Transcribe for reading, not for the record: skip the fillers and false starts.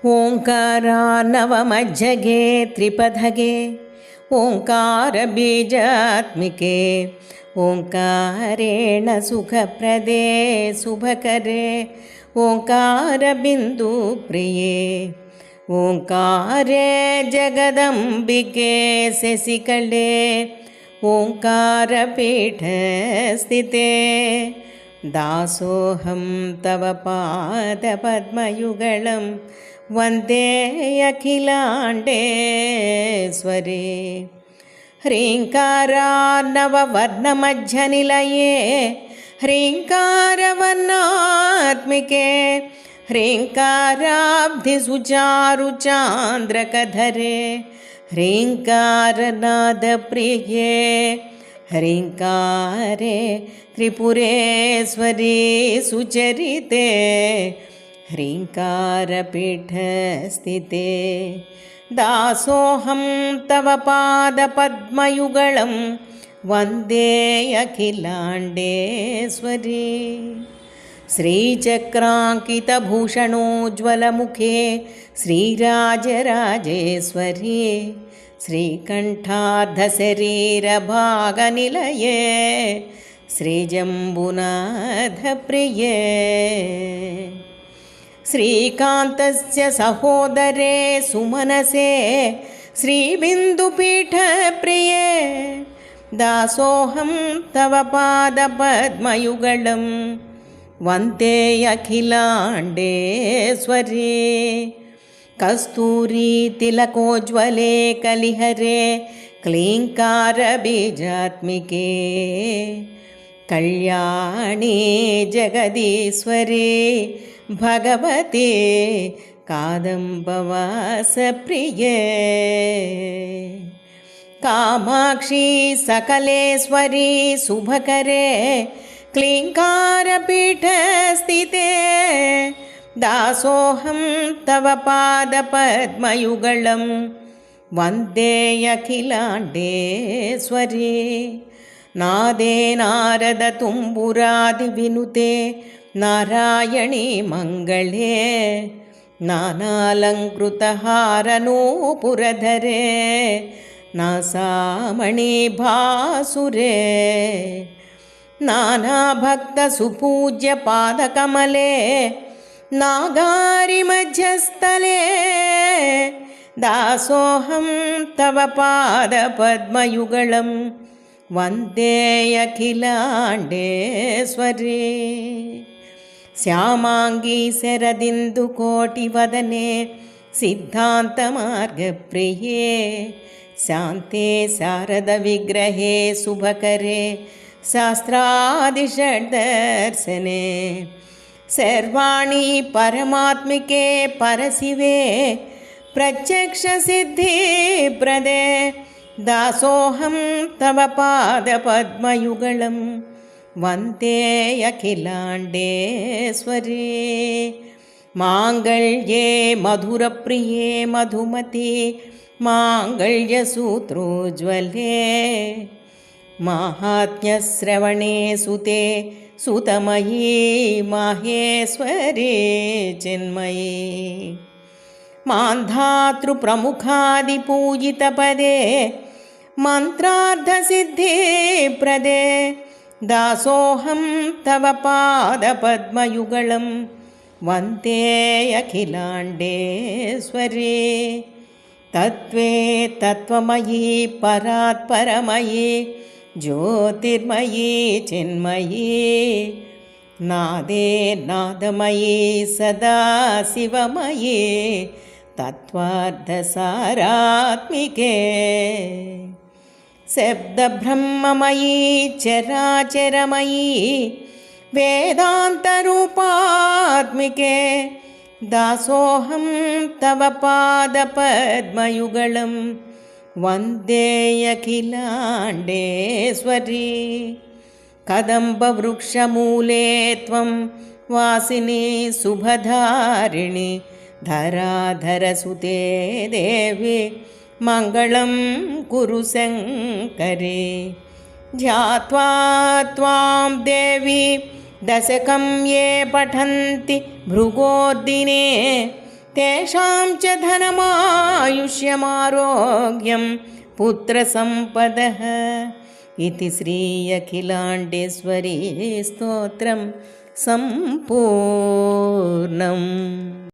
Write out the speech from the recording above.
ओङ्कारानवमज्जगे त्रिपदगे ओङ्कारबीजात्मिके ओङ्कारेण सुखप्रदे शुभकरे ओङ्कारबिन्दुप्रिये ओङ्कारे जगदम्बिके शशिकले ओङ्कारपीठस्थिते दासोऽहं तव पादपद्मयुगलं वन्दे अखिलाण्डेश्वरे ह्रीङ्कारार्णववर्णमध्यनिलये ह्रीङ्कारवर्णात्मिके ह्रीङ्काराब्धिसुचारुचान्द्रकधरे ह्रीङ्कारनादप्रिये ह्रीङ्कारे त्रिपुरेश्वरी सुचरिते ह्रीङ्कारपीठस्थिते दासोऽहं तव पादपद्मयुगलं वन्दे अखिलाण्डेश्वरी श्रीचक्राङ्कितभूषणोज्ज्वलमुखे श्रीराजराजेश्वरी श्रीकण्ठार्धशरीरभागनिलये श्रीजम्बुनाथप्रिये श्रीकान्तस्य सहोदरे सुमनसे श्रीबिन्दुपीठप्रिये दासोऽहं तव पादपद्मयुगलं वन्दे अखिलाण्डेश्वरी कस्तूरी तिलकोज्ज्वले कलिहरे क्लीङ्कारबीजात्मिके कल्याणी जगदीश्वरी भगवती कादम्बवासप्रिये कामाक्षी सकलेश्वरी शुभकरे क्लीङ्कारपीठस्थिते दासोऽहं तव पादपद्मयुगलं वन्दे अखिलाण्डेश्वरी नादे नारदतुम्बुरादिविनुते नारायणी मङ्गले नानालङ्कृतहारनूपुरधरे नासामणिभासुरे नानाभक्तसुपूज्यपादकमले नागारिमध्यस्थले दासोऽहं तव पादपद्मयुगलं वन्दे अखिलाण्डेश्वरी श्यामाङ्गी शरदिन्दुकोटिवदने सिद्धान्तमार्गप्रिये शान्ते शारदविग्रहे शुभकरे शास्त्रादिषड्दर्शने सर्वाणि परमात्मिके परशिवे प्रत्यक्षसिद्धिप्रदे दासोऽहं तव पादपद्मयुगलं वन्दे अखिलाण्डेश्वरी माङ्गल्ये मधुरप्रिये मधुमती माङ्गल्यसूत्रोज्ज्वले माहात्म्यश्रवणे सुते सुतमयी माहेश्वरी चिन्मयी मान्धातृप्रमुखादिपूजितपदे मन्त्रार्थसिद्धिप्रदे दासोऽहं तव पादपद्मयुगलं वन्दे अखिलाण्डेश्वरी तत्त्वे तत्त्वमयी परात्परमयी ज्योतिर्मयी चिन्मयी नादे नादमयी सदा शिवमयी तत्त्वार्थसारात्मिके शब्दब्रह्ममयी चराचरमयी वेदान्तरूपात्मिके दासोऽहं तव पादपद्मयुगलं वन्दे अखिलाण्डेश्वरी कदम्बवृक्षमूले त्वं वासिनी शुभधारिणि धराधरसुते देवी मङ्गलं कुरु शङ्करे ध्यात्वा त्वां देवी दशकं ये पठन्ति भृगोद्दिने तेषां च धनमायुष्यमारोग्यं पुत्रसम्पदः इति श्री अखिलाण्डेश्वरी स्तोत्रं सम्पूर्णम्।